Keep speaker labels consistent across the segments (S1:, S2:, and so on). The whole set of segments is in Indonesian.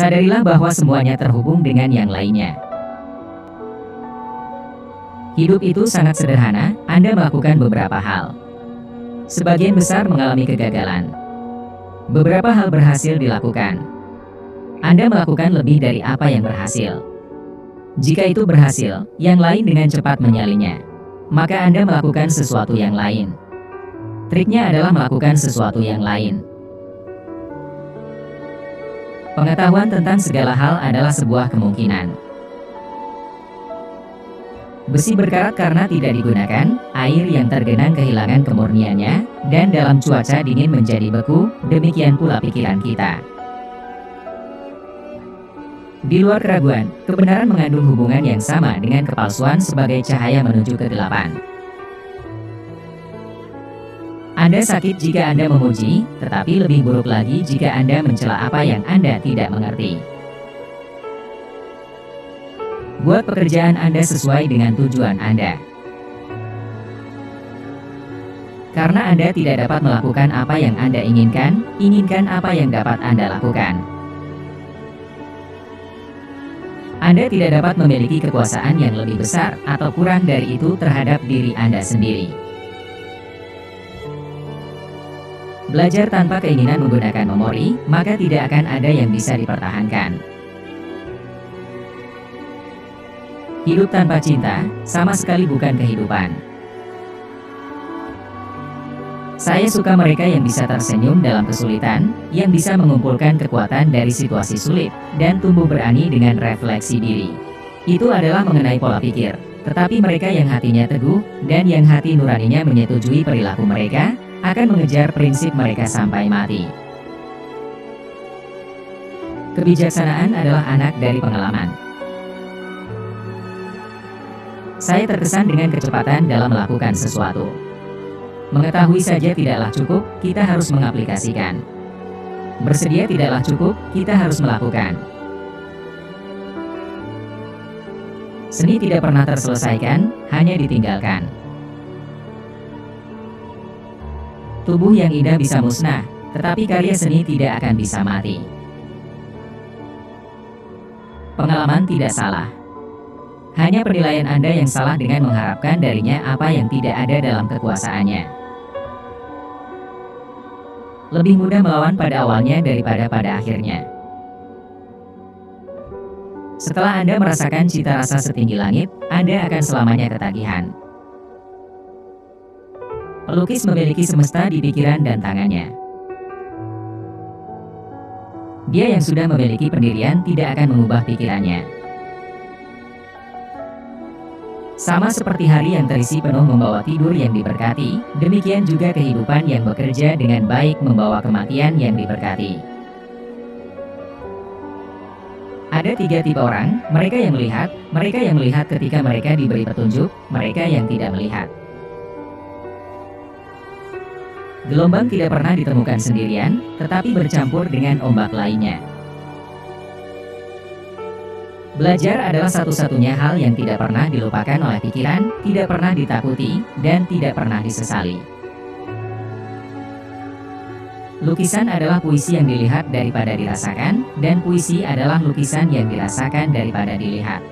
S1: Sadarilah bahwa semuanya terhubung dengan yang lainnya. Hidup itu sangat sederhana, Anda melakukan beberapa hal. Sebagian besar mengalami kegagalan. Beberapa hal berhasil dilakukan. Anda melakukan lebih dari apa yang berhasil. Jika itu berhasil, yang lain dengan cepat menyalinnya. Maka Anda melakukan sesuatu yang lain. Triknya adalah melakukan sesuatu yang lain. Pengetahuan tentang segala hal adalah sebuah kemungkinan. Besi berkarat karena tidak digunakan, air yang tergenang kehilangan kemurniannya, dan dalam cuaca dingin menjadi beku, demikian pula pikiran kita. Di luar keraguan, kebenaran mengandung hubungan yang sama dengan kepalsuan sebagai cahaya menuju kegelapan. Anda sakit jika Anda memuji, tetapi lebih buruk lagi jika Anda mencela apa yang Anda tidak mengerti. Buat pekerjaan Anda sesuai dengan tujuan Anda. Karena Anda tidak dapat melakukan apa yang Anda inginkan, inginkan apa yang dapat Anda lakukan. Anda tidak dapat memiliki kekuasaan yang lebih besar atau kurang dari itu terhadap diri Anda sendiri. Belajar tanpa keinginan menggunakan memori, maka tidak akan ada yang bisa dipertahankan. Hidup tanpa cinta, sama sekali bukan kehidupan. Saya suka mereka yang bisa tersenyum dalam kesulitan, yang bisa mengumpulkan kekuatan dari situasi sulit, dan tumbuh berani dengan refleksi diri. Itu adalah mengenai pola pikir, tetapi mereka yang hatinya teguh, dan yang hati nuraninya menyetujui perilaku mereka, akan mengejar prinsip mereka sampai mati. Kebijaksanaan adalah anak dari pengalaman. Saya terkesan dengan kecepatan dalam melakukan sesuatu. Mengetahui saja tidaklah cukup, kita harus mengaplikasikan. Bersedia tidaklah cukup, kita harus melakukan. Seni tidak pernah terselesaikan, hanya ditinggalkan. Tubuh yang indah bisa musnah, tetapi karya seni tidak akan bisa mati. Pengalaman tidak salah. Hanya penilaian Anda yang salah dengan mengharapkan darinya apa yang tidak ada dalam kekuasaannya. Lebih mudah melawan pada awalnya daripada pada akhirnya. Setelah Anda merasakan cita rasa setinggi langit, Anda akan selamanya ketagihan. Pelukis memiliki semesta di pikiran dan tangannya. Dia yang sudah memiliki pendirian tidak akan mengubah pikirannya. Sama seperti hari yang terisi penuh membawa tidur yang diberkati, demikian juga kehidupan yang bekerja dengan baik membawa kematian yang diberkati. Ada 3 tipe orang, mereka yang melihat ketika mereka diberi petunjuk, mereka yang tidak melihat. Gelombang tidak pernah ditemukan sendirian, tetapi bercampur dengan ombak lainnya. Belajar adalah satu-satunya hal yang tidak pernah dilupakan oleh pikiran, tidak pernah ditakuti, dan tidak pernah disesali. Lukisan adalah puisi yang dilihat daripada dirasakan, dan puisi adalah lukisan yang dirasakan daripada dilihat.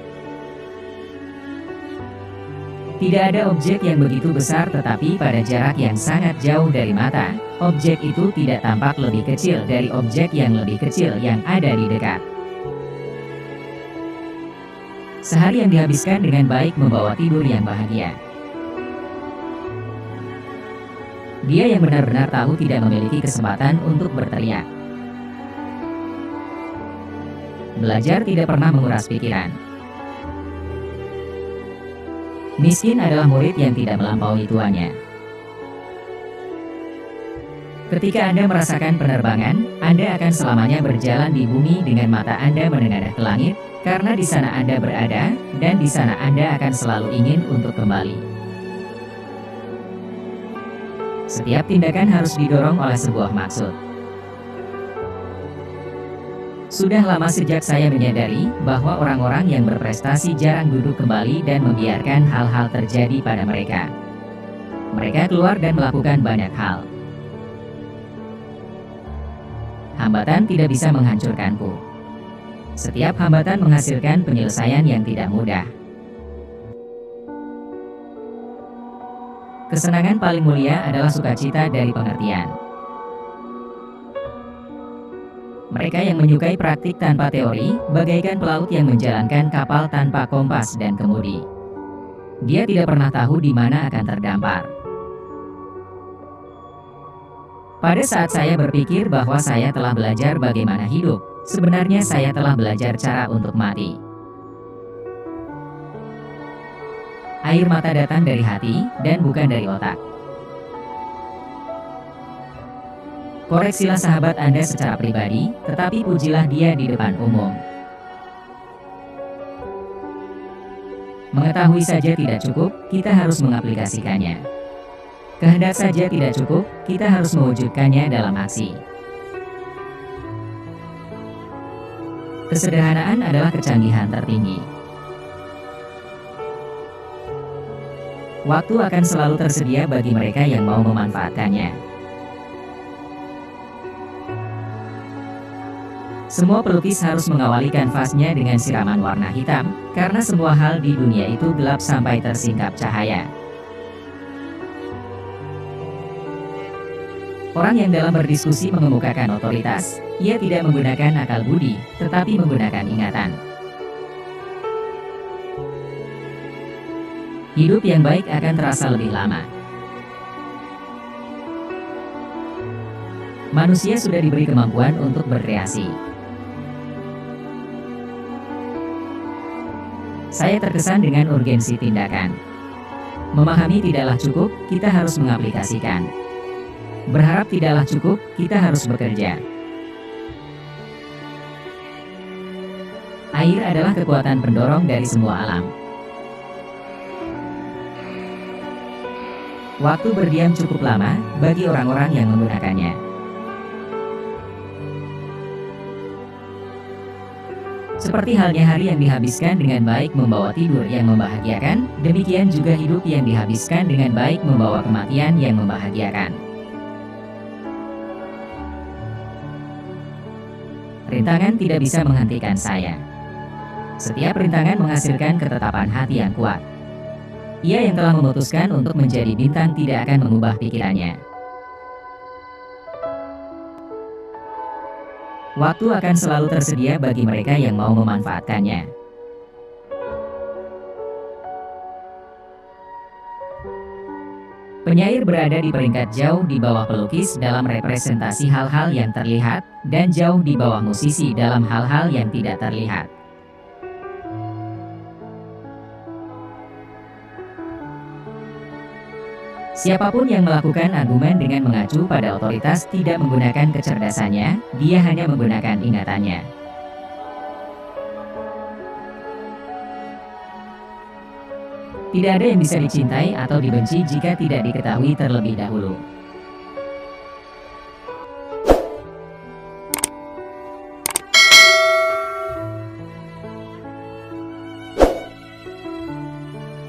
S1: Tidak ada objek yang begitu besar tetapi pada jarak yang sangat jauh dari mata, objek itu tidak tampak lebih kecil dari objek yang lebih kecil yang ada di dekat. Sehari yang dihabiskan dengan baik membawa tidur yang bahagia. Dia yang benar-benar tahu tidak memiliki kesempatan untuk berteriak. Belajar tidak pernah menguras pikiran. Miskin adalah murid yang tidak melampaui tuannya. Ketika Anda merasakan penerbangan, Anda akan selamanya berjalan di bumi dengan mata Anda menengadah ke langit, karena di sana Anda berada, dan di sana Anda akan selalu ingin untuk kembali. Setiap tindakan harus didorong oleh sebuah maksud. Sudah lama sejak saya menyadari bahwa orang-orang yang berprestasi jarang duduk kembali dan membiarkan hal-hal terjadi pada mereka. Mereka keluar dan melakukan banyak hal. Hambatan tidak bisa menghancurkanku. Setiap hambatan menghasilkan penyelesaian yang tidak mudah. Kesenangan paling mulia adalah sukacita dari pengertian. Mereka yang menyukai praktik tanpa teori, bagaikan pelaut yang menjalankan kapal tanpa kompas dan kemudi. Dia tidak pernah tahu di mana akan terdampar. Pada saat saya berpikir bahwa saya telah belajar bagaimana hidup, sebenarnya saya telah belajar cara untuk mati. Air mata datang dari hati, dan bukan dari otak. Koreksilah sahabat Anda secara pribadi, tetapi pujilah dia di depan umum. Mengetahui saja tidak cukup, kita harus mengaplikasikannya. Kehendak saja tidak cukup, kita harus mewujudkannya dalam aksi. Kesederhanaan adalah kecanggihan tertinggi. Waktu akan selalu tersedia bagi mereka yang mau memanfaatkannya. Semua pelukis harus mengawali kanvasnya dengan siraman warna hitam, karena semua hal di dunia itu gelap sampai tersingkap cahaya. Orang yang dalam berdiskusi mengemukakan otoritas, ia tidak menggunakan akal budi, tetapi menggunakan ingatan. Hidup yang baik akan terasa lebih lama. Manusia sudah diberi kemampuan untuk berkreasi. Saya terkesan dengan urgensi tindakan. Memahami tidaklah cukup, kita harus mengaplikasikan. Berharap tidaklah cukup, kita harus bekerja. Air adalah kekuatan pendorong dari semua alam. Waktu berdiam cukup lama bagi orang-orang yang menggunakannya. Seperti halnya hari yang dihabiskan dengan baik membawa tidur yang membahagiakan, demikian juga hidup yang dihabiskan dengan baik membawa kematian yang membahagiakan. Rintangan tidak bisa menghentikan saya. Setiap rintangan menghasilkan ketetapan hati yang kuat. Ia yang telah memutuskan untuk menjadi bintang tidak akan mengubah pikirannya. Waktu akan selalu tersedia bagi mereka yang mau memanfaatkannya. Penyair berada di peringkat jauh di bawah pelukis dalam representasi hal-hal yang terlihat, dan jauh di bawah musisi dalam hal-hal yang tidak terlihat. Siapapun yang melakukan argumen dengan mengacu pada otoritas tidak menggunakan kecerdasannya, dia hanya menggunakan ingatannya. Tidak ada yang bisa dicintai atau dibenci jika tidak diketahui terlebih dahulu.